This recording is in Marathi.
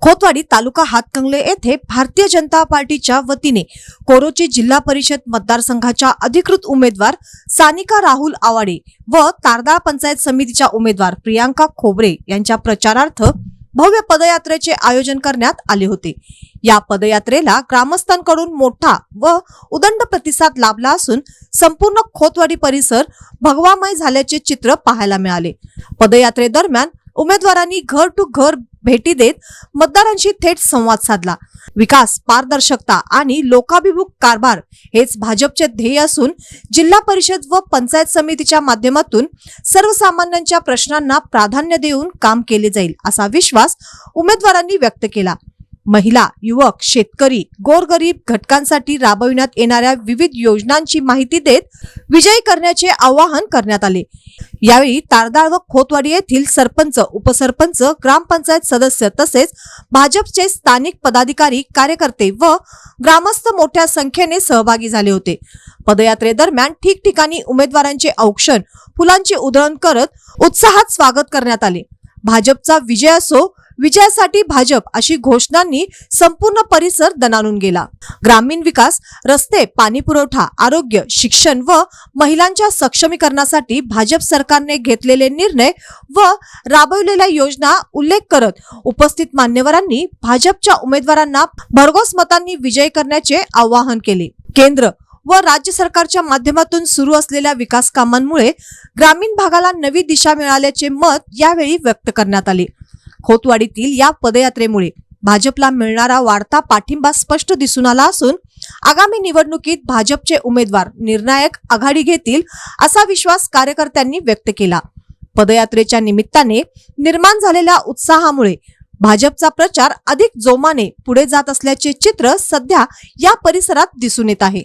खोतवाडी तालुका हातकंगले येथे भारतीय जनता पार्टीच्या वतीने कोरोची जिल्हा परिषद मतदारसंघाच्या अधिकृत उमेदवार सानिका राहुल आवाडे व तारदाळ पंचायत समितीच्या उमेदवार प्रियांका खोबरे यांच्या प्रचारार्थ भव्य पदयात्रेचे आयोजन करण्यात आले होते। या पदयात्रेला ग्रामस्थांकडून मोठा व उदंड प्रतिसाद लाभला असून संपूर्ण खोतवाडी परिसर भगवामय झाल्याचे चित्र पाहायला मिळाले। पदयात्रेदरम्यान उमेदवारांनी घर टू घर भेटी देत मतदारांशी थेट संवाद साधला। विकास, पारदर्शकता आणि लोकाभिमुख कारभार हेच भाजपचे ध्येय असून जिल्हा परिषद व पंचायत समितीच्या माध्यमातून सर्वसामान्यांच्या प्रश्नांना प्राधान्य देऊन काम केले जाईल असा विश्वास उमेदवारांनी व्यक्त केला। महिला, युवक, शेतकरी, गोरगरीब घटकांसाठी राबविण्यात येणाऱ्या विविध योजनांची माहिती देत विजयी करण्याचे आवाहन करण्यात आले। यावेळी तारदाळ व खोतवाडी येथील सरपंच, उपसरपंच, ग्रामपंचायत सदस्य तसेच भाजपचे स्थानिक पदाधिकारी, कार्यकर्ते व ग्रामस्थ मोठ्या संख्येने सहभागी झाले होते। पदयात्रेदरम्यान ठिकठिकाणी उमेदवारांचे औक्षण, फुलांची उधळण करत उत्साहात स्वागत करण्यात आले। भाजपचा विजय असो, विजयासाठी भाजप अशी घोषणांनी संपूर्ण परिसर दणाणून गेला। ग्रामीण विकास, रस्ते, पाणी पुरवठा, आरोग्य, शिक्षण व महिलांच्या सक्षमीकरणासाठी भाजप सरकारने घेतलेले निर्णय व राबवलेल्या योजना उल्लेख करत उपस्थित मान्यवरांनी भाजपच्या उमेदवारांना भरघोस मतांनी विजयी करण्याचे आवाहन केले। केंद्र व राज्य सरकारच्या माध्यमातून सुरू असलेल्या विकास कामांमुळे ग्रामीण भागाला नवी दिशा मिळाल्याचे मत यावेळी व्यक्त करण्यात आले। खोतवाडीतील या पदयात्रेमुळे भाजपला मिळणारा वाढता पाठिंबा स्पष्ट दिसून आला असून आगामी निवडणुकीत भाजपचे उमेदवार निर्णायक आघाडी घेतील असा विश्वास कार्यकर्त्यांनी व्यक्त केला। पदयात्रेच्या निमित्ताने निर्माण झालेल्या उत्साहामुळे भाजपचा प्रचार अधिक जोमाने पुढे जात असल्याचे चित्र सध्या या परिसरात दिसून येत आहे।